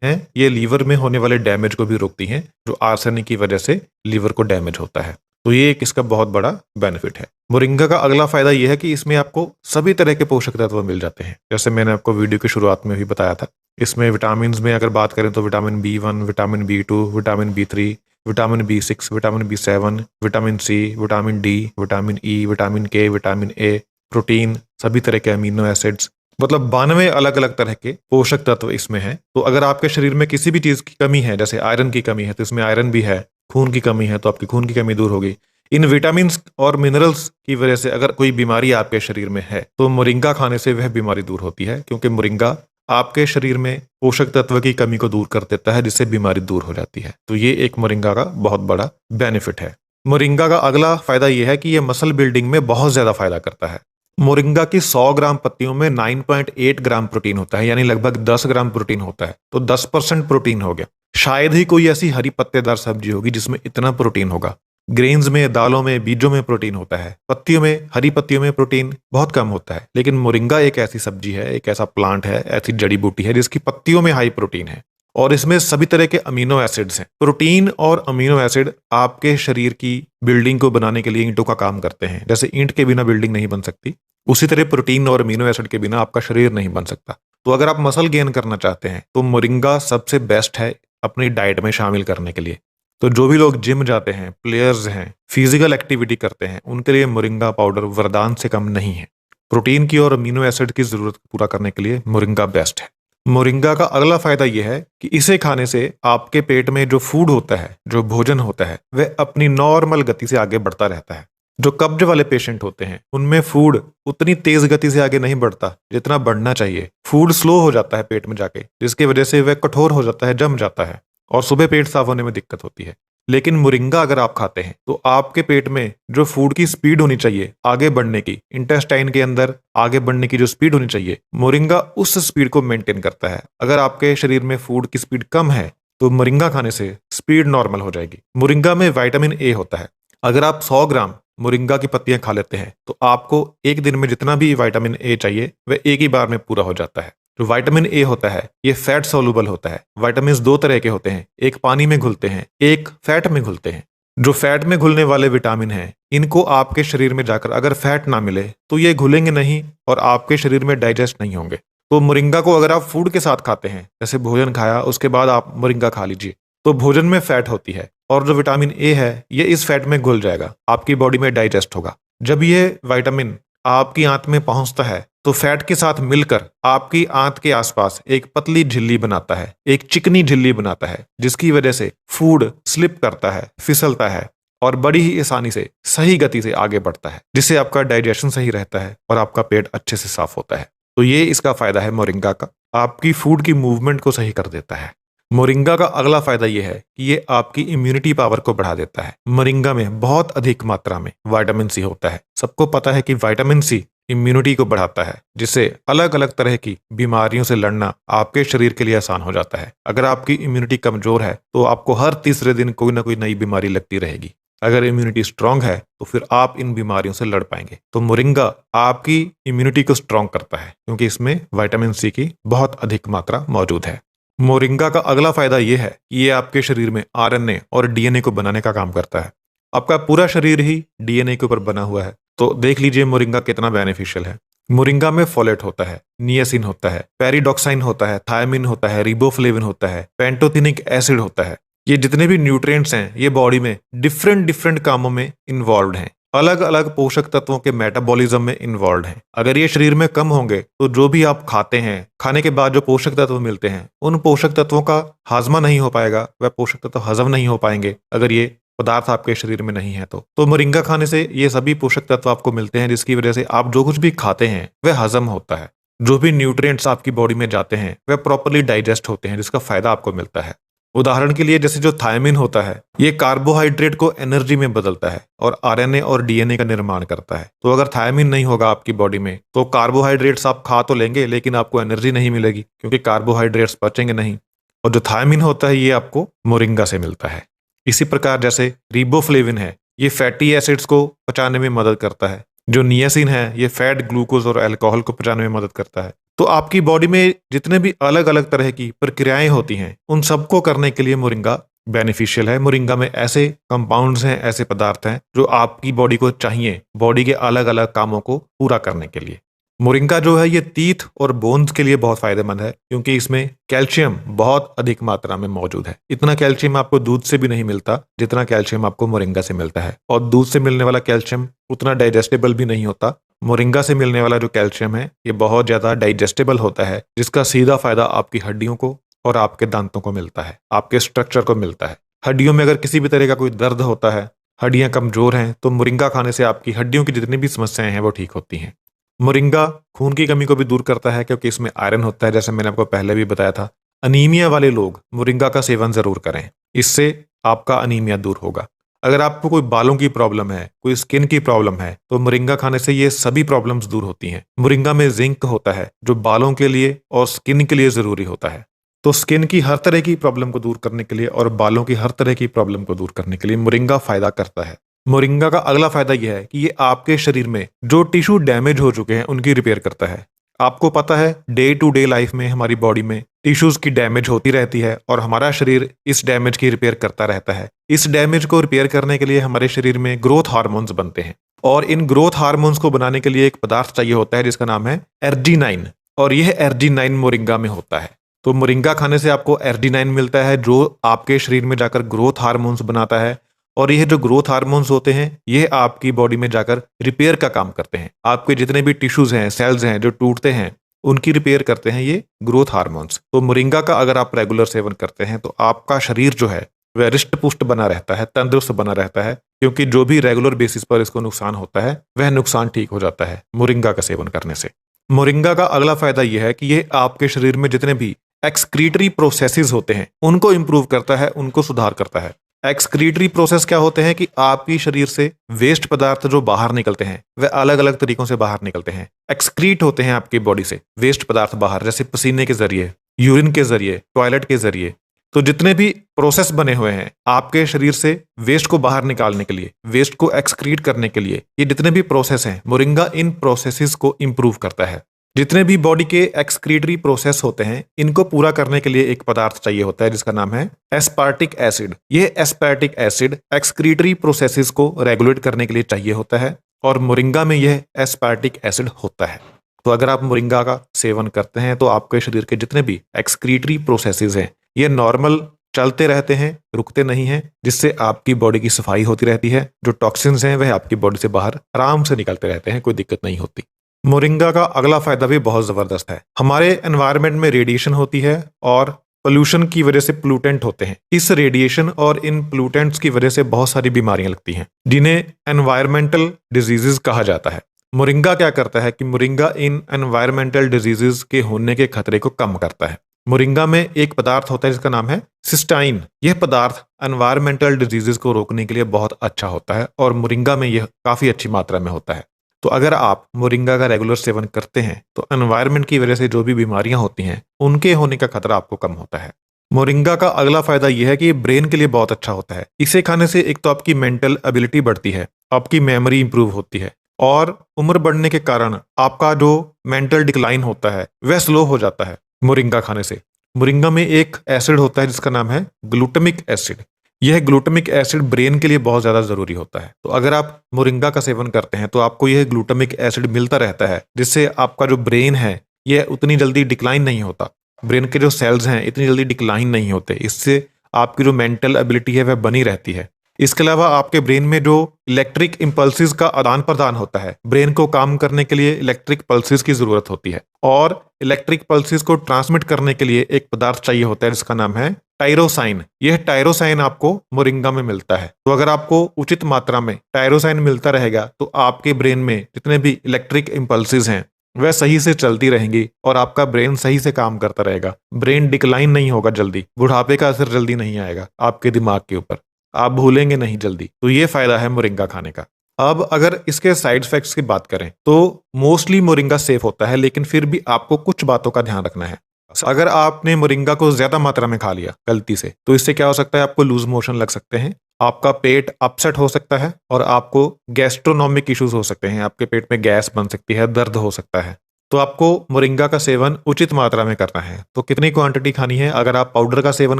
हैं ये लीवर में होने वाले डैमेज को भी रोकती हैं, जो आर्सेनिक की वजह से लीवर को डैमेज होता है। तो ये एक इसका बहुत बड़ा बेनिफिट है। मोरिंगा का अगला फायदा ये है कि इसमें आपको सभी तरह के पोषक तत्व मिल जाते हैं, जैसे मैंने आपको वीडियो की शुरुआत में भी बताया था। इसमें विटामिन में अगर बात करें तो vitamin B1, vitamin B2, vitamin B3, vitamin B6, vitamin B7, vitamin C, vitamin D, vitamin E, vitamin K, vitamin A, protein, सभी तरह के अमीनो एसिड्स, मतलब 92 अलग अलग तरह के पोषक तत्व इसमें हैं। तो अगर आपके शरीर में किसी भी चीज की कमी है, जैसे आयरन की कमी है तो इसमें आयरन भी है, खून की कमी है तो आपकी खून की कमी दूर होगी। इन विटामिन और मिनरल्स की वजह से अगर कोई बीमारी आपके शरीर में है तो मोरिंगा खाने से वह बीमारी दूर होती है, क्योंकि मोरिंगा आपके शरीर में पोषक तत्व की कमी को दूर कर देता है, जिससे बीमारी दूर हो जाती है। तो ये एक मोरिंगा का बहुत बड़ा बेनिफिट है। मोरिंगा का अगला फायदा यह है कि यह मसल बिल्डिंग में बहुत ज्यादा फायदा करता है। मोरिंगा की 100 ग्राम पत्तियों में 9.8 ग्राम प्रोटीन होता है, यानी लगभग 10 ग्राम प्रोटीन होता है। तो 10% प्रोटीन हो गया। शायद ही कोई ऐसी हरी पत्तेदार सब्जी होगी जिसमें इतना प्रोटीन होगा। ग्रेन्स में, दालों में, बीजों में प्रोटीन होता है, पत्तियों में, हरी पत्तियों में प्रोटीन बहुत कम होता है। लेकिन मोरिंगा एक ऐसी सब्जी है, एक ऐसा प्लांट है, ऐसी जड़ी बूटी है जिसकी पत्तियों में हाई प्रोटीन है और इसमें सभी तरह के अमीनो एसिड्स हैं। प्रोटीन और अमीनो एसिड आपके शरीर की बिल्डिंग को बनाने के लिए ईंटों का काम करते हैं। जैसे ईंट के बिना बिल्डिंग नहीं बन सकती, उसी तरह प्रोटीन और अमीनो एसिड के बिना आपका शरीर नहीं बन सकता। तो अगर आप मसल गेन करना चाहते हैं तो मोरिंगा सबसे बेस्ट है अपनी डाइट में शामिल करने के लिए। तो जो भी लोग जिम जाते हैं, प्लेयर्स हैं, फिजिकल एक्टिविटी करते हैं, उनके लिए मोरिंगा पाउडर वरदान से कम नहीं है। प्रोटीन की और अमीनो एसिड की जरूरत पूरा करने के लिए मोरिंगा बेस्ट है। मोरिंगा का अगला फायदा यह है कि इसे खाने से आपके पेट में जो फूड होता है, जो भोजन होता है, वह अपनी नॉर्मल गति से आगे बढ़ता रहता है। जो कब्ज वाले पेशेंट होते हैं उनमें फूड उतनी तेज गति से आगे नहीं बढ़ता जितना बढ़ना चाहिए। फूड स्लो हो जाता है पेट में जाके, जिसकी वजह से वह कठोर हो जाता है, जम जाता है और सुबह पेट साफ होने में दिक्कत होती है। लेकिन मोरिंगा अगर आप खाते हैं तो आपके पेट में जो फूड की स्पीड होनी चाहिए आगे बढ़ने की, इंटेस्टाइन के अंदर आगे बढ़ने की जो स्पीड होनी चाहिए, मोरिंगा उस स्पीड को मेंटेन करता है। अगर आपके शरीर में फूड की स्पीड कम है तो मोरिंगा खाने से स्पीड नॉर्मल हो जाएगी। मोरिंगा में विटामिन ए होता है। अगर आप 100 ग्राम मोरिंगा की पत्तियां खा लेते हैं तो आपको एक दिन में जितना भी विटामिन ए चाहिए वह एक ही बार में पूरा हो जाता है। जो विटामिन ए होता है ये फैट सोलुबल होता है। विटामिन दो तरह के होते हैं, एक पानी में घुलते हैं, एक फैट में घुलते हैं। जो फैट में घुलने वाले विटामिन हैं, इनको आपके शरीर में जाकर अगर फैट ना मिले तो ये घुलेंगे नहीं और आपके शरीर में डाइजेस्ट नहीं होंगे। तो मोरिंगा को अगर आप फूड के साथ खाते हैं, जैसे भोजन खाया उसके बाद आप मोरिंगा खा लीजिए, तो भोजन में फैट होती है और जो विटामिन ए है ये इस फैट में घुल जाएगा, आपकी बॉडी में डाइजेस्ट होगा। जब ये विटामिन आपकी आंत में पहुंचता है तो फैट के साथ मिलकर आपकी आंत के आसपास एक पतली झिल्ली बनाता है, एक चिकनी झिल्ली बनाता है, जिसकी वजह से फूड स्लिप करता है, फिसलता है और बड़ी ही आसानी से, सही गति से आगे बढ़ता है, जिससे आपका डाइजेशन सही रहता है और आपका पेट अच्छे से साफ होता है। तो ये इसका फायदा है मोरिंगा का, आपकी फूड की मूवमेंट को सही कर देता है। मोरिंगा का अगला फायदा यह है कि ये आपकी इम्यूनिटी पावर को बढ़ा देता है। मोरिंगा में बहुत अधिक मात्रा में विटामिन सी होता है। सबको पता है कि विटामिन सी इम्यूनिटी को बढ़ाता है, जिससे अलग अलग तरह की बीमारियों से लड़ना आपके शरीर के लिए आसान हो जाता है। अगर आपकी इम्यूनिटी कमजोर है तो आपको हर तीसरे दिन कोई ना कोई नई बीमारी लगती रहेगी। अगर इम्यूनिटी स्ट्रांग है तो फिर आप इन बीमारियों से लड़ पाएंगे। तो मोरिंगा आपकी इम्यूनिटी को स्ट्रांग करता है, क्योंकि इसमें विटामिन सी की बहुत अधिक मात्रा मौजूद है। मोरिंगा का अगला फायदा यह है कि ये आपके शरीर में आरएनए और डीएनए को बनाने का काम करता है। आपका पूरा शरीर ही डीएनए के ऊपर बना हुआ है, तो देख लीजिए मोरिंगा कितना बेनिफिशियल है। मोरिंगा में फोलेट होता है, नियासिन होता है, पेरिडॉक्साइन होता है, थायमिन होता है, रिबोफ्लेविन होता है, पेंटोथेनिक एसिड होता है। ये जितने भी न्यूट्रिएंट्स हैं ये बॉडी में डिफरेंट डिफरेंट कामों में इन्वॉल्व हैं, अलग अलग पोषक तत्वों के मेटाबॉलिज्म में इन्वॉल्व हैं। अगर ये शरीर में कम होंगे तो जो भी आप खाते हैं, खाने के बाद जो पोषक तत्व मिलते हैं, उन पोषक तत्वों का हाजमा नहीं हो पाएगा, वह पोषक तत्व हजम नहीं हो पाएंगे अगर ये पदार्थ आपके शरीर में नहीं है तो मोरिंगा खाने से ये सभी पोषक तत्व आपको मिलते हैं, जिसकी वजह से आप जो कुछ भी खाते हैं वह हजम होता है। जो भी न्यूट्रिएंट्स आपकी बॉडी में जाते हैं वह प्रॉपरली डाइजेस्ट होते हैं, जिसका फायदा आपको मिलता है। उदाहरण के लिए जैसे जो थायमिन होता है ये कार्बोहाइड्रेट को एनर्जी में बदलता है और आरएनए और डीएनए का निर्माण करता है। तो अगर थायमिन नहीं होगा आपकी बॉडी में तो कार्बोहाइड्रेट्स आप खा तो लेंगे लेकिन आपको एनर्जी नहीं मिलेगी, क्योंकि कार्बोहाइड्रेट्स पचेंगे नहीं। और जो थायमिन होता है ये आपको मोरिंगा से मिलता है। इसी प्रकार जैसे रिबोफ्लेविन है, ये फैटी एसिड्स को पचाने में मदद करता है। जो नियासिन है ये फैट, ग्लूकोज और अल्कोहल को पचाने में मदद करता है। तो आपकी बॉडी में जितने भी अलग अलग तरह की प्रक्रियाएं होती हैं उन सबको करने के लिए मोरिंगा बेनिफिशियल है। मोरिंगा में ऐसे कंपाउंड्स हैं, ऐसे पदार्थ हैं जो आपकी बॉडी को चाहिए बॉडी के अलग अलग कामों को पूरा करने के लिए। मोरिंगा जो है ये टीथ और बोन्स के लिए बहुत फायदेमंद है क्योंकि इसमें कैल्शियम बहुत अधिक मात्रा में मौजूद है। इतना कैल्शियम आपको दूध से भी नहीं मिलता जितना कैल्शियम आपको मोरिंगा से मिलता है, और दूध से मिलने वाला कैल्शियम उतना डाइजेस्टेबल भी नहीं होता। मोरिंगा से मिलने वाला जो कैल्शियम है ये बहुत ज्यादा डाइजेस्टेबल होता है, जिसका सीधा फायदा आपकी हड्डियों को और आपके दांतों को मिलता है, आपके स्ट्रक्चर को मिलता है। हड्डियों में अगर किसी भी तरह का कोई दर्द होता है, हड्डियां कमजोर हैं, तो मोरिंगा खाने से आपकी हड्डियों की जितनी भी समस्याएं हैं वो ठीक होती हैं। मोरिंगा खून की कमी को भी दूर करता है क्योंकि इसमें आयरन होता है, जैसे मैंने आपको पहले भी बताया था। अनीमिया वाले लोग मोरिंगा का सेवन जरूर करें, इससे आपका अनीमिया दूर होगा। अगर आपको कोई बालों की प्रॉब्लम है, कोई स्किन की प्रॉब्लम है, तो मोरिंगा खाने से ये सभी प्रॉब्लम्स दूर होती हैं। मोरिंगा में जिंक होता है जो बालों के लिए और स्किन के लिए जरूरी होता है। तो स्किन की हर तरह की प्रॉब्लम को दूर करने के लिए और बालों की हर तरह की प्रॉब्लम को दूर करने के लिए मोरिंगा फायदा करता है। मोरिंगा का अगला फायदा यह है कि ये आपके शरीर में जो टिश्यू डैमेज हो चुके हैं उनकी रिपेयर करता है। आपको पता है डे टू डे लाइफ में हमारी बॉडी में टिश्यूज की डैमेज होती रहती है और हमारा शरीर इस डैमेज की रिपेयर करता रहता है। इस डैमेज को रिपेयर करने के लिए हमारे शरीर में ग्रोथ हार्मोन्स बनते हैं, और इन ग्रोथ हार्मोन्स को बनाने के लिए एक पदार्थ चाहिए होता है जिसका नाम है एर्जिनाइन, और यह एर्जिनाइन मोरिंगा में होता है। तो मोरिंगा खाने से आपको एर्जिनाइन मिलता है जो आपके शरीर में जाकर ग्रोथ हार्मोन्स बनाता है, और यह जो ग्रोथ हार्मोन्स होते हैं यह आपकी बॉडी में जाकर रिपेयर का काम करते हैं। आपके जितने भी टिश्यूज हैं, सेल्स हैं जो टूटते हैं, उनकी रिपेयर करते हैं ये ग्रोथ हार्मोन्स। तो मोरिंगा का अगर आप रेगुलर सेवन करते हैं तो आपका शरीर जो है वह रिष्ट पुष्ट बना रहता है, तंदुरुस्त बना रहता है, क्योंकि जो भी रेगुलर बेसिस पर इसको नुकसान होता है वह नुकसान ठीक हो जाता है मोरिंगा का सेवन करने से। मोरिंगा का अगला फायदा यह है कि यह आपके शरीर में जितने भी एक्सक्रीटरी प्रोसेसेस होते हैं उनको इंप्रूव करता है, उनको सुधार करता है। एक्सक्रीटरी प्रोसेस क्या होते हैं कि आपकी शरीर से वेस्ट पदार्थ जो बाहर निकलते हैं वह अलग अलग तरीकों से बाहर निकलते हैं। एक्सक्रीट होते हैं आपकी बॉडी से वेस्ट पदार्थ बाहर, जैसे पसीने के जरिए, यूरिन के जरिए, टॉयलेट के जरिए। तो जितने भी प्रोसेस बने हुए हैं आपके शरीर से वेस्ट को बाहर निकालने के लिए, वेस्ट को एक्सक्रीट करने के लिए, ये जितने भी प्रोसेस हैं मोरिंगा इन प्रोसेसेस को इंप्रूव करता है। जितने भी बॉडी के एक्सक्रीटरी प्रोसेस होते हैं इनको पूरा करने के लिए एक पदार्थ चाहिए होता है जिसका नाम है एस्पार्टिक एसिड। यह एस्पार्टिक एसिड एक्सक्रीटरी प्रोसेसेस को रेगुलेट करने के लिए चाहिए होता है, और मोरिंगा में यह एस्पार्टिक एसिड होता है। तो अगर आप मोरिंगा का सेवन करते हैं तो आपके शरीर के जितने भी एक्सक्रीटरी प्रोसेसेस हैं ये नॉर्मल चलते रहते हैं, रुकते नहीं हैं, जिससे आपकी बॉडी की सफाई होती रहती है। जो टॉक्सिन्स हैं वह आपकी बॉडी से बाहर आराम से निकलते रहते हैं, कोई दिक्कत नहीं होती। मोरिंगा का अगला फायदा भी बहुत जबरदस्त है। हमारे एनवायरनमेंट में रेडिएशन होती है और पोल्यूशन की वजह से पोल्यूटेंट होते हैं। इस रेडिएशन और इन पोल्यूटेंट्स की वजह से बहुत सारी बीमारियां लगती हैं जिन्हें एनवायरमेंटल डिजीजेस कहा जाता है। मोरिंगा क्या करता है कि मोरिंगा इन एनवायरमेंटल डिजीजेस के होने के खतरे को कम करता है। मोरिंगा में एक पदार्थ होता है जिसका नाम है सिस्टाइन। यह पदार्थ एनवायरमेंटल डिजीजेस को रोकने के लिए बहुत अच्छा होता है, और मोरिंगा में यह काफी अच्छी मात्रा में होता है। तो अगर आप मोरिंगा का रेगुलर सेवन करते हैं तो एनवायरनमेंट की वजह से जो भी बीमारियां होती हैं उनके होने का खतरा आपको कम होता है। मोरिंगा का अगला फायदा यह है कि ये ब्रेन के लिए बहुत अच्छा होता है। इसे खाने से एक तो आपकी मेंटल एबिलिटी बढ़ती है, आपकी मेमोरी इंप्रूव होती है, और उम्र बढ़ने के कारण आपका जो मेंटल डिक्लाइन होता है वह स्लो हो जाता है मोरिंगा खाने से। मोरिंगा में एक एसिड होता है जिसका नाम है ग्लूटामिक एसिड। यह ग्लूटामिक एसिड ब्रेन के लिए बहुत ज्यादा जरूरी होता है। तो अगर आप मोरिंगा का सेवन करते हैं तो आपको यह ग्लूटामिक एसिड मिलता रहता है, जिससे आपका जो ब्रेन है यह उतनी जल्दी डिक्लाइन नहीं होता। ब्रेन के जो सेल्स हैं इतनी जल्दी डिक्लाइन नहीं होते, इससे आपकी जो मेंटल एबिलिटी है वह बनी रहती है। इसके अलावा आपके ब्रेन में जो इलेक्ट्रिक इम्पल्सिस का आदान प्रदान होता है, ब्रेन को काम करने के लिए इलेक्ट्रिक पल्सिस की जरूरत होती है, और इलेक्ट्रिक पल्सिस को ट्रांसमिट करने के लिए एक पदार्थ चाहिए होता है जिसका नाम है टायरोसाइन। यह टायरोसाइन आपको मोरिंगा में मिलता है। तो अगर आपको उचित मात्रा में टायरोसाइन मिलता रहेगा तो आपके ब्रेन में जितने भी इलेक्ट्रिक इम्पल्सिस हैं वह सही से चलती रहेंगी और आपका ब्रेन सही से काम करता रहेगा। ब्रेन डिक्लाइन नहीं होगा जल्दी, बुढ़ापे का असर जल्दी नहीं आएगा आपके दिमाग के ऊपर, आप भूलेंगे नहीं जल्दी। तो ये फायदा है मोरिंगा खाने का। अब अगर इसके साइड इफेक्ट्स की बात करें तो मोस्टली मोरिंगा सेफ होता है, लेकिन फिर भी आपको कुछ बातों का ध्यान रखना है। अगर आपने मोरिंगा को ज्यादा मात्रा में खा लिया गलती से तो इससे क्या हो सकता है, आपको लूज मोशन लग सकते हैं, आपका पेट अपसेट हो सकता है, और आपको गैस्ट्रोनॉमिक इश्यूज हो सकते हैं। आपके पेट में गैस बन सकती है, दर्द हो सकता है। तो आपको मोरिंगा का सेवन उचित मात्रा में करना है। तो कितनी क्वांटिटी खानी है? अगर आप पाउडर का सेवन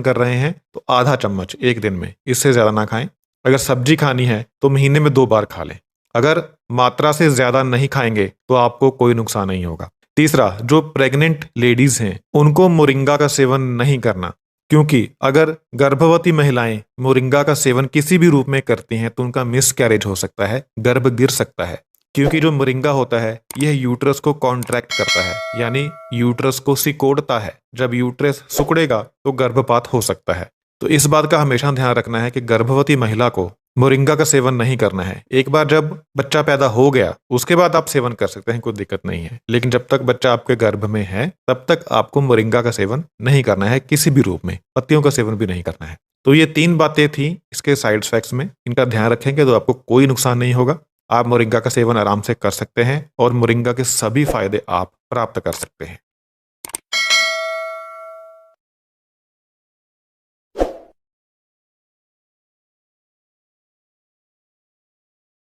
कर रहे हैं तो आधा चम्मच एक दिन में, इससे ज़्यादा ना खाएं। अगर सब्जी खानी है तो महीने में 2 बार खा लें। अगर मात्रा से ज़्यादा नहीं खाएंगे तो आपको कोई नुकसान नहीं होगा। तीसरा, जो प्रेग्नेंट लेडीज हैं उनको मोरिंगा का सेवन नहीं करना, क्योंकि अगर गर्भवती महिलाएं मोरिंगा का सेवन किसी भी रूप में करती हैं तो उनका मिसकैरेज हो सकता है, गर्भ गिर सकता है। क्योंकि जो मोरिंगा होता है यह यूट्रस को कॉन्ट्रैक्ट करता है, यानी यूट्रस को सिकोड़ता है। जब यूट्रस सिकुड़ेगा तो गर्भपात हो सकता है। तो इस बात का हमेशा ध्यान रखना है कि गर्भवती महिला को मोरिंगा का सेवन नहीं करना है। एक बार जब बच्चा पैदा हो गया उसके बाद आप सेवन कर सकते हैं, कोई दिक्कत नहीं है, लेकिन जब तक बच्चा आपके गर्भ में है तब तक आपको मोरिंगा का सेवन नहीं करना है, किसी भी रूप में। पत्तियों का सेवन भी नहीं करना है। तो ये 3 बातें थी इसके साइड इफेक्ट्स में। इनका ध्यान रखेंगे तो आपको कोई नुकसान नहीं होगा। आप मोरिंगा का सेवन आराम से कर सकते हैं और मोरिंगा के सभी फायदे आप प्राप्त कर सकते हैं।